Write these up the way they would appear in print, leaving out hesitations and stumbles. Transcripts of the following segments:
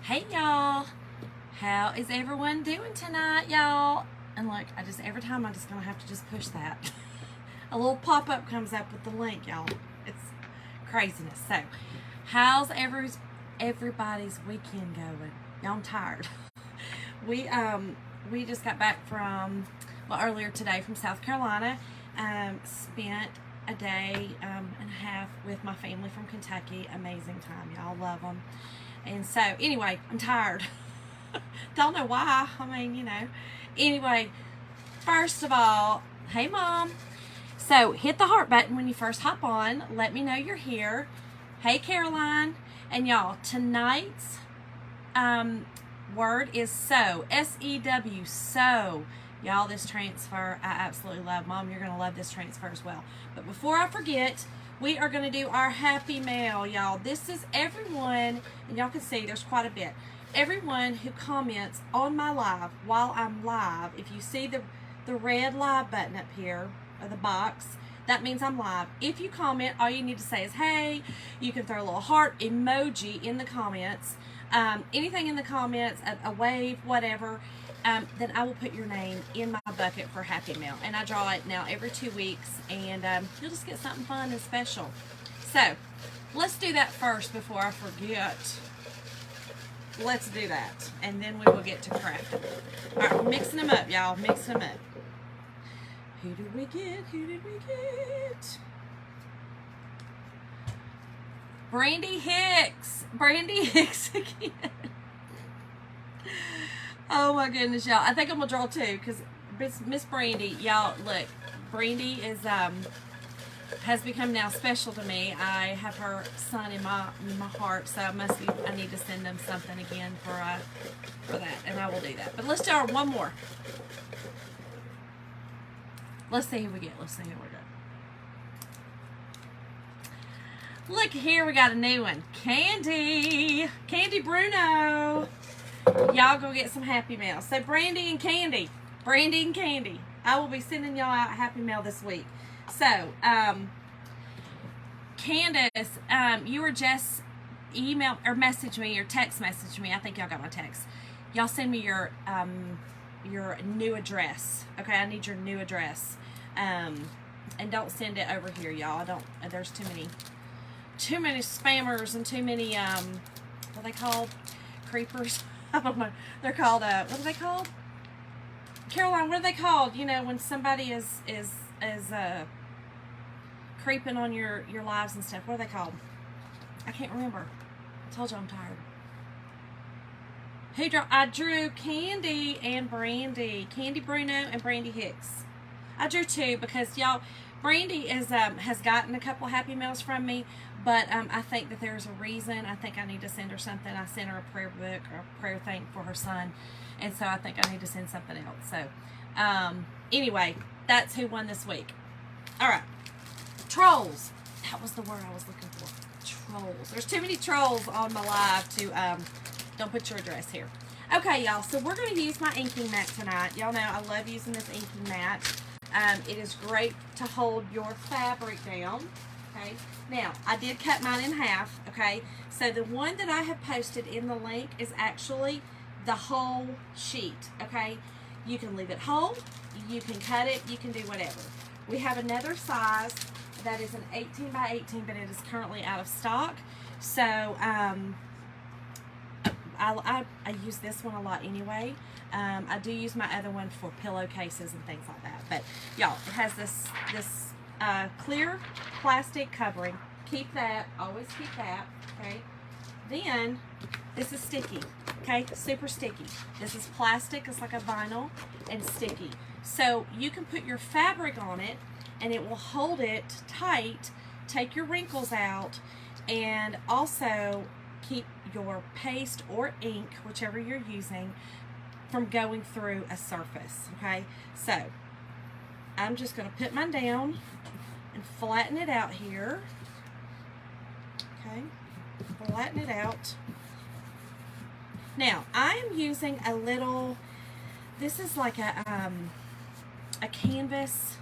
Hey y'all, how is everyone doing tonight, y'all? And look, every time I'm just gonna have to just push that. A little pop-up comes up with the link, y'all. It's craziness. So, how's everybody's weekend going? Y'all, I'm tired. We just got back from earlier today from South Carolina. Spent a day and a half with my family from Kentucky. Amazing time, y'all. Love them. And so, anyway, I'm tired. Don't know why. I mean, Anyway, first of all, hey, Mom. So, hit the heart button when you first hop on. Let me know you're here. Hey, Caroline. And y'all, tonight's word is sow. S-E-W, sow. Y'all, this transfer, I absolutely love. Mom, you're going to love this transfer as well. But before I forget, we are going to do our happy mail, y'all. This is everyone, and y'all can see there's quite a bit. Everyone who comments on my live while I'm live, if you see the red live button up here, or the box, that means I'm live. If you comment, all you need to say is, hey. You can throw a little heart emoji in the comments. Anything in the comments, a wave, whatever. Then I will put your name in my bucket for Happy Mail. And I draw it now every 2 weeks, and you'll just get something fun and special. So, let's do that first before I forget. Let's do that, and then we will get to crafting. All right, we're mixing them up, y'all. Mixing them up. Who did we get? Who did we get? Brandy Hicks. Brandy Hicks again. Oh my goodness, y'all. I think I'm gonna draw two because Miss Brandy, y'all, look, Brandy is has become now special to me. I have her son in my heart, so I need to send them something again for that, and I will do that. But let's do one more. Let's see who we get. Let's see who we got. Look here, we got a new one. Candy Bruno. Y'all go get some Happy Mail. So Brandy and Candy, I will be sending y'all out Happy Mail this week. So, Candace, you were just email or message me or text message me. I think y'all got my text. Y'all send me your new address. Okay, I need your new address. And don't send it over here, y'all. There's too many spammers and too many what are they called? Creepers. I don't know. They're called what are they called? Caroline, what are they called? When somebody is creeping on your lives and stuff. What are they called? I can't remember. I told you I'm tired. I drew Candy and Brandy. Candy Bruno and Brandy Hicks. I drew two because, y'all, Brandy has gotten a couple Happy Mails from me, but I think that there's a reason. I think I need to send her something. I sent her a prayer book or a prayer thing for her son, and so I think I need to send something else. So, anyway, that's who won this week. All right. Trolls. That was the word I was looking for. Trolls. There's too many trolls on my live to, don't put your address here. Okay, y'all, so we're going to use my inking mat tonight. Y'all know I love using this inking mat. It is great to hold your fabric down. Okay, now, I did cut mine in half, okay? So the one that I have posted in the link is actually the whole sheet, okay? You can leave it whole, you can cut it, you can do whatever. We have another size that is an 18 by 18, but it is currently out of stock. So, I use this one a lot anyway. I do use my other one for pillowcases and things like that. But, y'all, it has this clear plastic covering. Keep that. Always keep that. Okay. Then, this is sticky. Okay. Super sticky. This is plastic. It's like a vinyl and sticky. So, you can put your fabric on it and it will hold it tight, take your wrinkles out, and also keep your paste or ink, whichever you're using, from going through a surface, okay? So, I'm just going to put mine down and flatten it out here, okay? Flatten it out. Now, I am using a little, this is like a canvas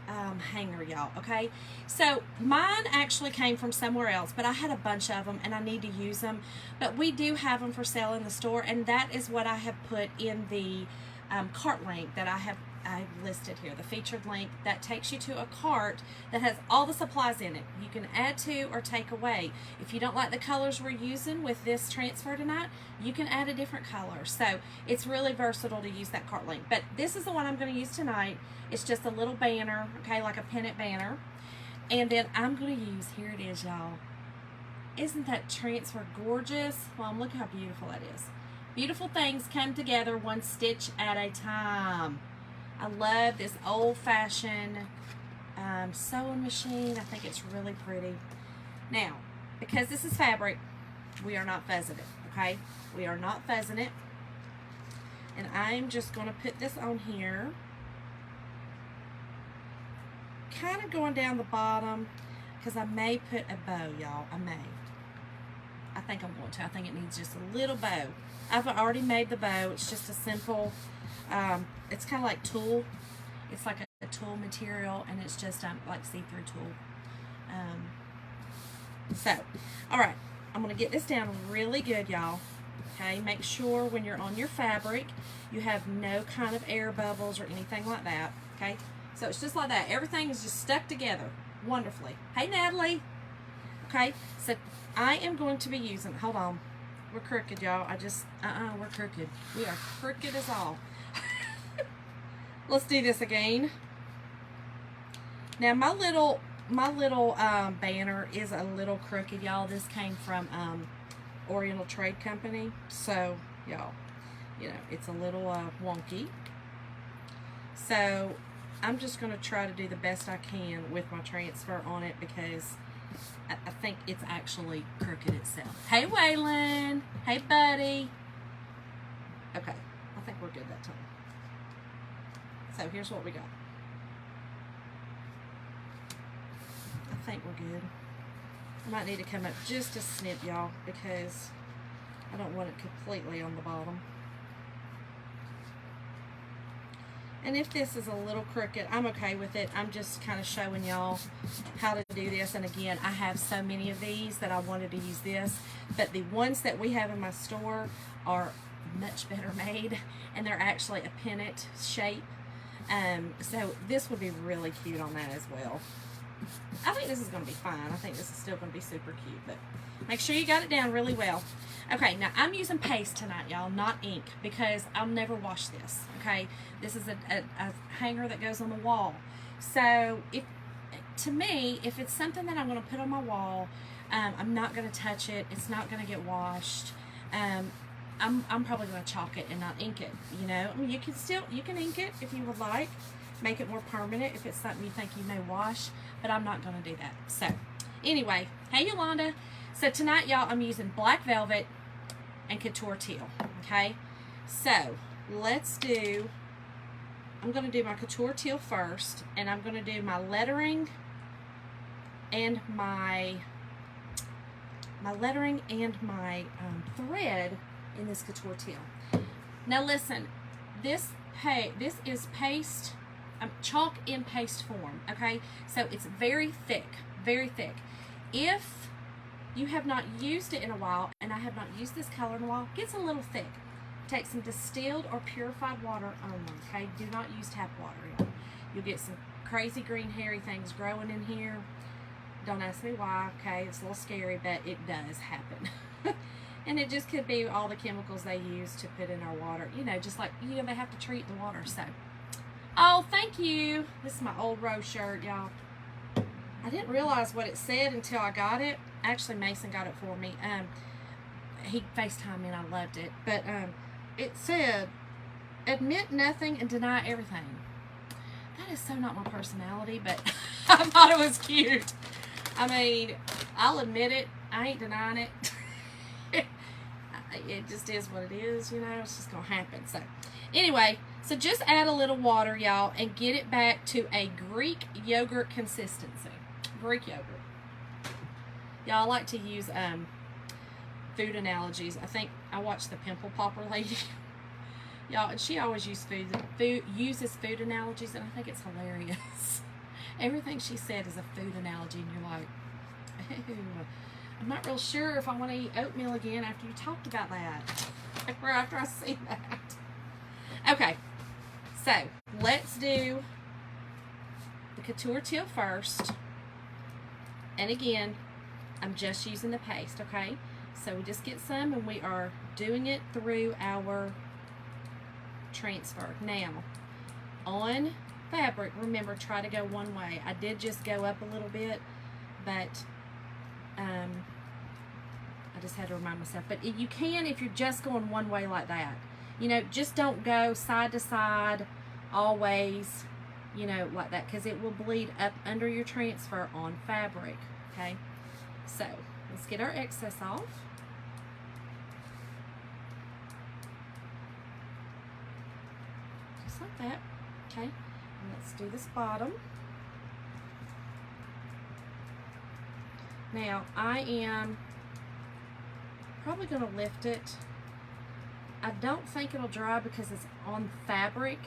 hanger, y'all. Okay, so mine actually came from somewhere else, but I had a bunch of them and I need to use them. But we do have them for sale in the store, and that is what I have put in the cart link that I've listed here, the featured link that takes you to a cart that has all the supplies in it. You can add to or take away. If you don't like the colors we're using with this transfer tonight, you can add a different color. So it's really versatile to use that cart link. But this is the one I'm going to use tonight. It's just a little banner, okay, like a pennant banner. And then I'm going to use, here it is, y'all. Isn't that transfer gorgeous? Well, look how beautiful that is. Beautiful things come together one stitch at a time. I love this old-fashioned sewing machine. I think it's really pretty. Now, because this is fabric, we are not fuzzing it, okay? We are not fuzzing it. And I'm just going to put this on here. Kind of going down the bottom, because I may put a bow, y'all. I may. I think I'm going to. I think it needs just a little bow. I've already made the bow. It's just a simple, it's kind of like tulle. It's like a tulle material, and it's just like see-through tulle. So, all right. I'm going to get this down really good, y'all. Okay, make sure when you're on your fabric, you have no kind of air bubbles or anything like that. Okay, so it's just like that. Everything is just stuck together wonderfully. Hey, Natalie. Okay, so I am going to be using, hold on, we're crooked, y'all. We're crooked. We are crooked as all. Let's do this again. Now, my little banner is a little crooked, y'all. This came from Oriental Trade Company, so y'all, you know, it's a little wonky. So I'm just going to try to do the best I can with my transfer on it, because I think it's actually crooked itself. Hey, Waylon. Hey, buddy. Okay, I think we're good that time. So here's what we got. I think we're good. I might need to come up just a snip, y'all, because I don't want it completely on the bottom. And if this is a little crooked, I'm okay with it. I'm just kind of showing y'all how to do this. And again, I have so many of these that I wanted to use this. But the ones that we have in my store are much better made. And they're actually a pennant shape. So this would be really cute on that as well. I think this is going to be fine. I think this is still going to be super cute. But make sure you got it down really well. Okay, now I'm using paste tonight, y'all, not ink, because I'll never wash this, okay? This is a hanger that goes on the wall. So, to me, if it's something that I'm going to put on my wall, I'm not going to touch it. It's not going to get washed. I'm probably going to chalk it and not ink it, you know? I mean, you can ink it if you would like. Make it more permanent if it's something you think you may wash, but I'm not going to do that. So, anyway, hey, Yolanda. So, tonight, y'all, I'm using black velvet and couture teal, okay? So, let's do, I'm going to do my couture teal first, and I'm going to do my lettering and my thread in this couture teal. Now, listen, this is paste, chalk in paste form, okay? So, it's very thick, very thick. If you have not used it in a while, and I have not used this color in a while, it gets a little thick. Take some distilled or purified water only, okay? Do not use tap water. You'll get some crazy green hairy things growing in here. Don't ask me why, okay? It's a little scary, but it does happen. And it just could be all the chemicals they use to put in our water. You know, just like, you know, they have to treat the water, so. Oh, thank you. This is my old Rose shirt, y'all. I didn't realize what it said until I got it. Actually, Mason got it for me. He FaceTimed me and I loved it. But it said, admit nothing and deny everything. That is so not my personality, but I thought it was cute. I mean, I'll admit it. I ain't denying it. It just is what it is, you know. It's just going to happen. So, anyway, so just add a little water, y'all, and get it back to a Greek yogurt consistency. Greek yogurt. Y'all, I like to use food analogies. I think I watched the Pimple Popper lady. Y'all, and she always uses food analogies, and I think it's hilarious. Everything she said is a food analogy, and you're like, ew. I'm not real sure if I want to eat oatmeal again after you talked about that. Or after I see that. Okay, so let's do the couture teal first. And again, I'm just using the paste, okay? So we just get some and we are doing it through our transfer. Now, on fabric, remember, try to go one way. I did just go up a little bit, but I just had to remind myself. But you can if you're just going one way like that. You know, just don't go side to side always, you know, like that, because it will bleed up under your transfer on fabric, okay? So, let's get our excess off. Just like that, okay? And let's do this bottom. Now, I am probably going to lift it. I don't think it'll dry because it's on fabric,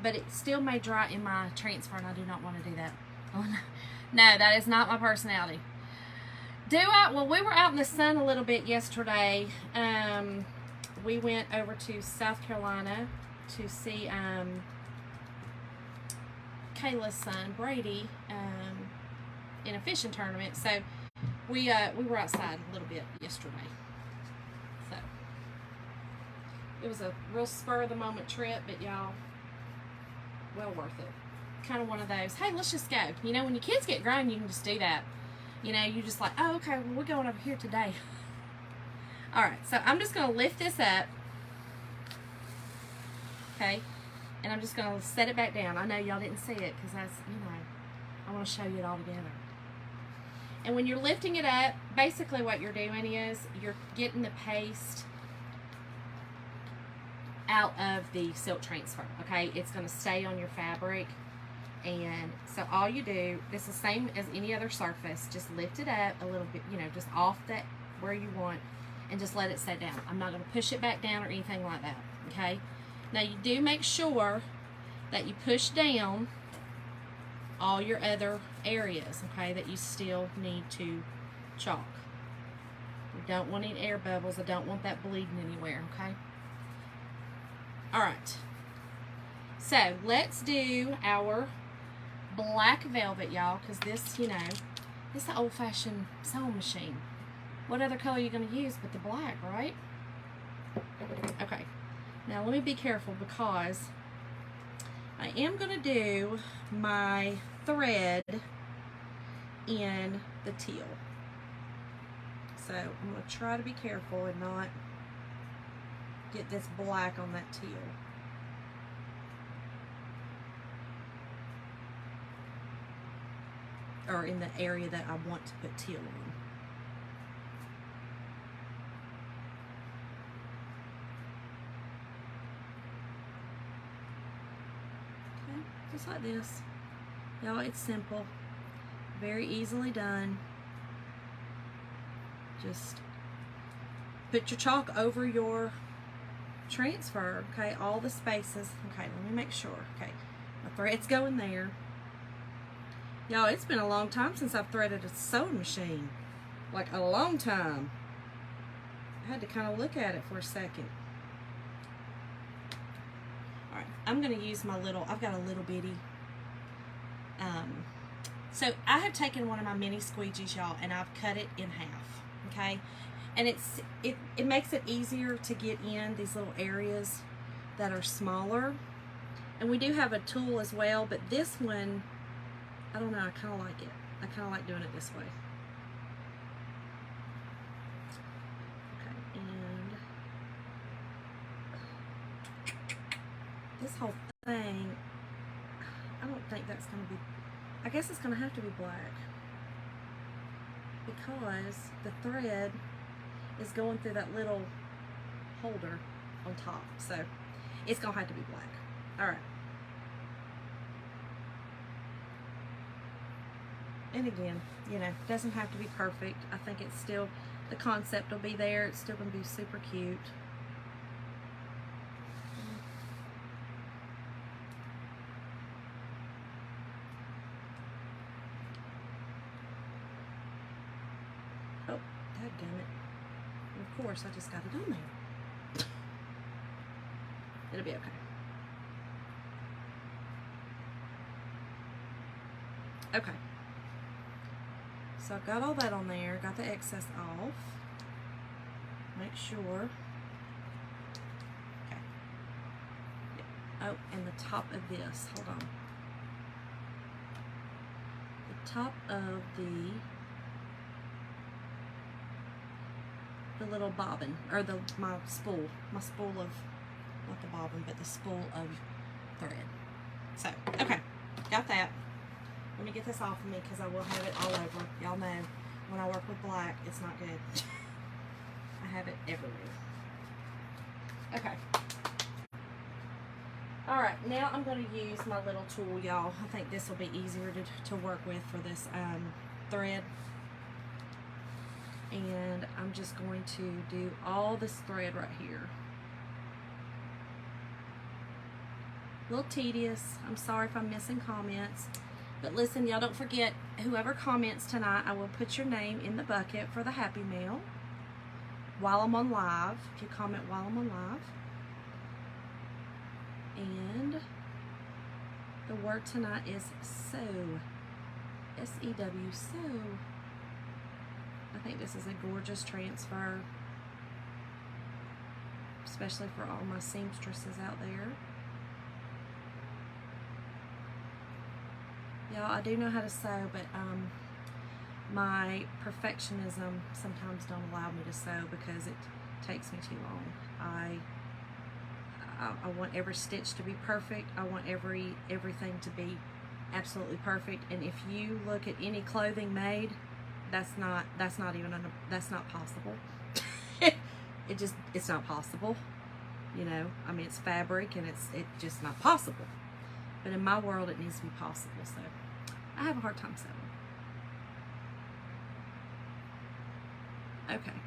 but it still may dry in my transfer, and I do not want to do that. Oh, no. No, that is not my personality. Well, we were out in the sun a little bit yesterday. We went over to South Carolina to see Kayla's son, Brady, in a fishing tournament. So we were outside a little bit yesterday. So it was a real spur of the moment trip, but y'all, well worth it. Kind of one of those, hey, let's just go. You know, when your kids get grown, you can just do that. You know, you just like, oh, okay, well, we're going over here today. All right, so I'm just going to lift this up. Okay, and I'm just going to set it back down. I know y'all didn't see it because that's, you know, I want to show you it all together. And when you're lifting it up, basically what you're doing is you're getting the paste out of the silk transfer, okay? It's going to stay on your fabric. And so all you do, it's the same as any other surface, just lift it up a little bit, you know, just off that where you want, and just let it set down. I'm not going to push it back down or anything like that, okay? Now you do make sure that you push down all your other areas, okay, that you still need to chalk. You don't want any air bubbles. I don't want that bleeding anywhere, okay? All right. So let's do our black velvet, y'all, because this, you know, this is the old-fashioned sewing machine. What other color are you going to use but the black, right? Okay. Now let me be careful because I am going to do my thread in the teal. So I'm going to try to be careful and not get this black on that teal. Or in the area that I want to put teal on. Okay, just like this. Y'all, it's simple. Very easily done. Just put your chalk over your transfer, okay, all the spaces. Okay, let me make sure. Okay, my thread's going there. Y'all, it's been a long time since I've threaded a sewing machine. Like, a long time. I had to kind of look at it for a second. Alright, I'm going to use my little, I've got a little bitty. So, I have taken one of my mini squeegees, y'all, and I've cut it in half. Okay? And it makes it easier to get in these little areas that are smaller. And we do have a tool as well, but this one, I don't know, I kind of like it. I kind of like doing it this way. Okay, and this whole thing, I don't think that's going to be, I guess it's going to have to be black. Because the thread is going through that little holder on top. So, it's going to have to be black. Alright. And again, you know, it doesn't have to be perfect. I think it's still, the concept will be there. It's still going to be super cute. of course, I just got it on there. It'll be okay. Okay. So I've got all that on there, got the excess off. Make sure. Okay. Yeah. Oh, and the top of this, hold on. The top of the little bobbin, or my spool of, not the bobbin, but the spool of thread. So, okay, got that. Let me get this off of me because I will have it all over. Y'all know when I work with black, it's not good. I have it everywhere. Okay. All right, now I'm going to use my little tool, y'all. I think this will be easier to work with for this thread. And I'm just going to do all this thread right here. A little tedious. I'm sorry if I'm missing comments. But listen, y'all don't forget, whoever comments tonight, I will put your name in the bucket for the Happy Mail while I'm on live. If you comment while I'm on live. And the word tonight is sew. S-E-W, sew. I think this is a gorgeous transfer, especially for all my seamstresses out there. Y'all, I do know how to sew, but my perfectionism sometimes don't allow me to sew because it takes me too long. I want every stitch to be perfect. I want everything to be absolutely perfect. And if you look at any clothing made, that's not possible. It's not possible. You know, I mean, it's fabric and it's just not possible. But in my world, it needs to be possible. So I have a hard time sewing. Okay.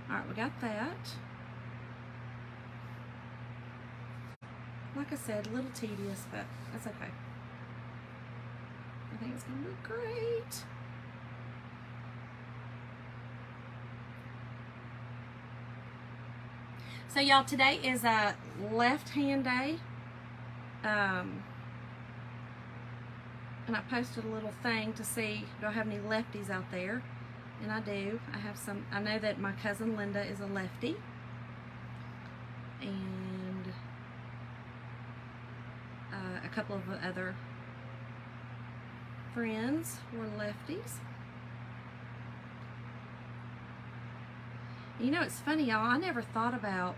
All right, we got that. Like I said, a little tedious, but that's okay. I think it's going to look great. So y'all, today is a left hand day. And I posted a little thing to see, do I have any lefties out there? And I do. I have some. I know that my cousin Linda is a lefty. And a couple of other friends were lefties. You know, it's funny, y'all. I never thought about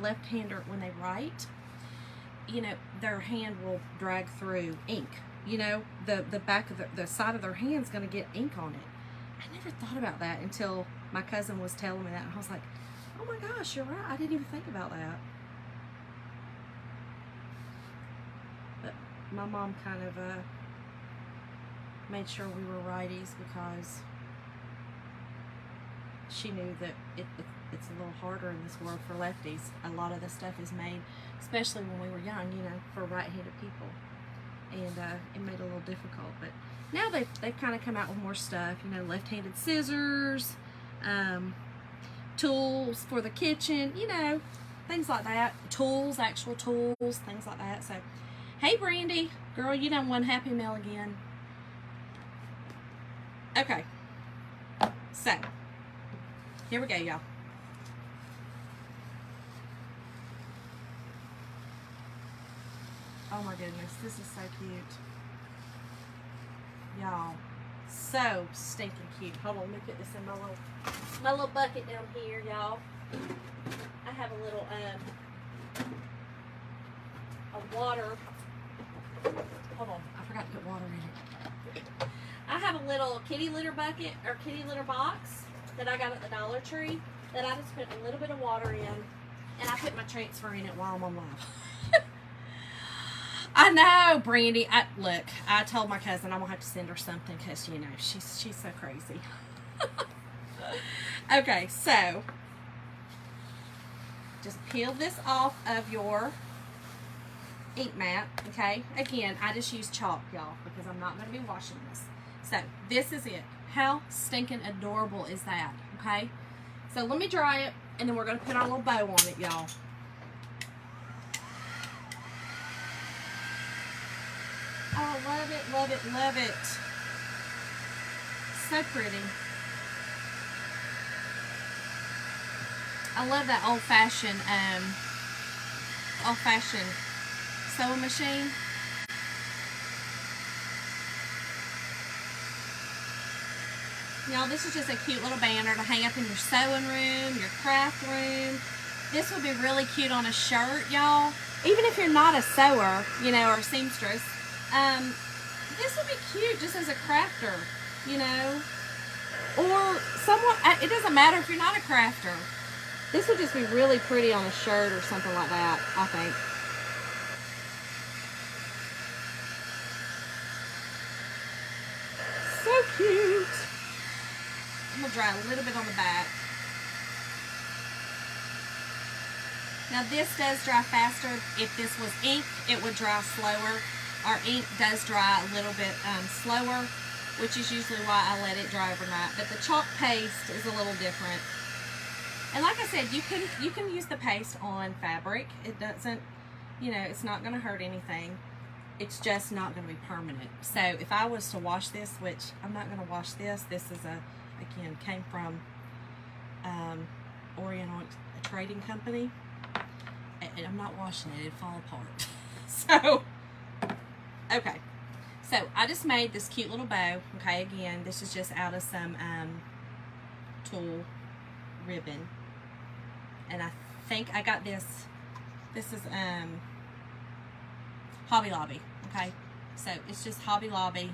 left-hander when they write. You know, their hand will drag through ink. You know, the back of the side of their hand's going to get ink on it. I never thought about that until my cousin was telling me that. And I was like, oh my gosh, you're right. I didn't even think about that. But my mom kind of made sure we were righties because she knew that it's a little harder in this world for lefties. A lot of the stuff is made, especially when we were young, you know, for right-handed people. And it made it a little difficult. But now they've kind of come out with more stuff, you know, left-handed scissors, tools for the kitchen, you know, things like that. Tools, actual tools, things like that. So, hey, Brandy. Girl, you done won Happy Mail again. Okay. So, here we go, y'all. Oh my goodness, this is so cute. Y'all, so stinking cute. Hold on, let me put this in my little bucket down here, y'all. I have a little a water. Hold on, I forgot to put water in it. I have a little kitty litter bucket or kitty litter box that I got at the Dollar Tree that I just put a little bit of water in, and I put my transfer in it while I'm on live. I know, Brandy. Look, I told my cousin I'm gonna have to send her something because, you know, she's so crazy. Okay, so just peel this off of your ink mat. Okay, again, I just use chalk, y'all, because I'm not gonna be washing this. So this is it. How stinking adorable is that? Okay, So let me dry it, and then we're going to put our little bow on it, y'all. Oh, love it, love it, love it. So pretty. I love that old-fashioned sewing machine. Y'all, this is just a cute little banner to hang up in your sewing room, your craft room. This would be really cute on a shirt, y'all. Even if you're not a sewer, you know, or a seamstress, this would be cute just as a crafter, you know. Or someone, it doesn't matter if you're not a crafter. This would just be really pretty on a shirt or something like that, I think. So cute. I'm going to dry a little bit on the back. Now this does dry faster. If this was ink, it would dry slower. Our ink does dry a little bit slower, which is usually why I let it dry overnight. But the chalk paste is a little different. And like I said, you can use the paste on fabric. It doesn't, you know, it's not going to hurt anything. It's just not going to be permanent. So if I was to wash this, which I'm not going to wash this. This is again, came from Oriental Trading Company. And I'm not washing it. It'd fall apart. So, okay. So I just made this cute little bow. Okay, again, this is just out of some tulle ribbon. And I think I got this. This is Hobby Lobby. Okay, so it's just Hobby Lobby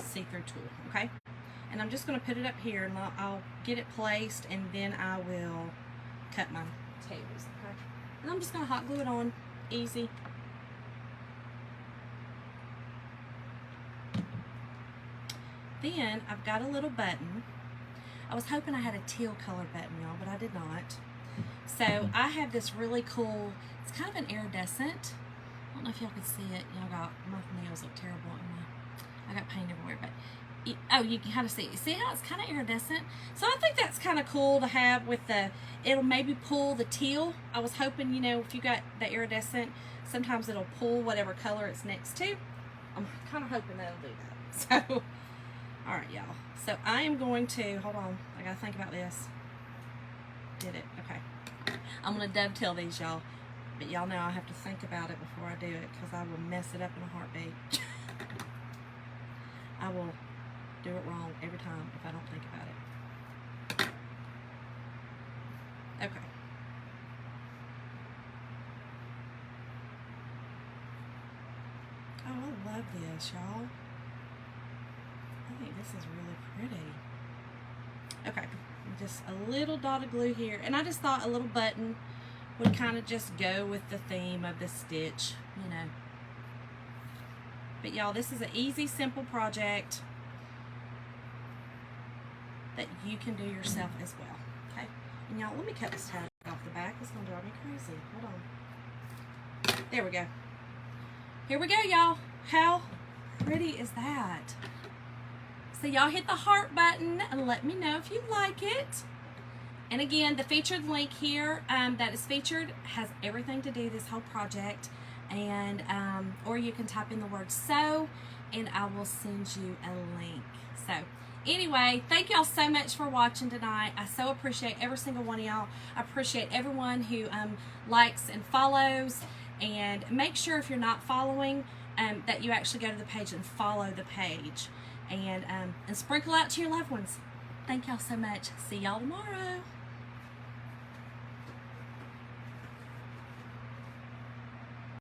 see-through tulle. Okay, and I'm just going to put it up here, and I'll get it placed, and then I will cut my tails. Okay, and I'm just going to hot glue it on, easy. Then I've got a little button. I was hoping I had a teal color button, y'all, but I did not. So I have this really cool, it's kind of an iridescent. I don't know if y'all can see it. Y'all got, my nails look terrible. I got paint everywhere, but oh, you can kind of see it. See how it's kind of iridescent? So I think that's kind of cool to have with the, it'll maybe pull the teal. I was hoping, you know, if you got the iridescent, sometimes it'll pull whatever color it's next to. I'm kind of hoping that'll do that. So, all right, y'all. So I am going to, hold on, I gotta think about this. Did it? Okay. I'm gonna dovetail these, y'all. But y'all know I have to think about it before I do it, because I will mess it up in a heartbeat. I will do it wrong every time if I don't think about it. Okay. Oh, I love this, y'all. I think this is really pretty. Okay, just a little dot of glue here, and I just thought a little button would kind of just go with the theme of the stitch, you know. But y'all, this is an easy, simple project that you can do yourself as well. Okay, and y'all, let me cut this tag off the back. It's gonna drive me crazy. Hold on. There we go. Here we go, y'all. How pretty is that? So y'all hit the heart button and let me know if you like it. And again, the featured link here that is featured has everything to do this whole project. And or you can type in the word sew and I will send you a link. So anyway, thank y'all so much for watching tonight. I so appreciate every single one of y'all. I appreciate everyone who likes and follows. And make sure if you're not following that you actually go to the page and follow the page. And sprinkle out to your loved ones. Thank y'all so much. See y'all tomorrow.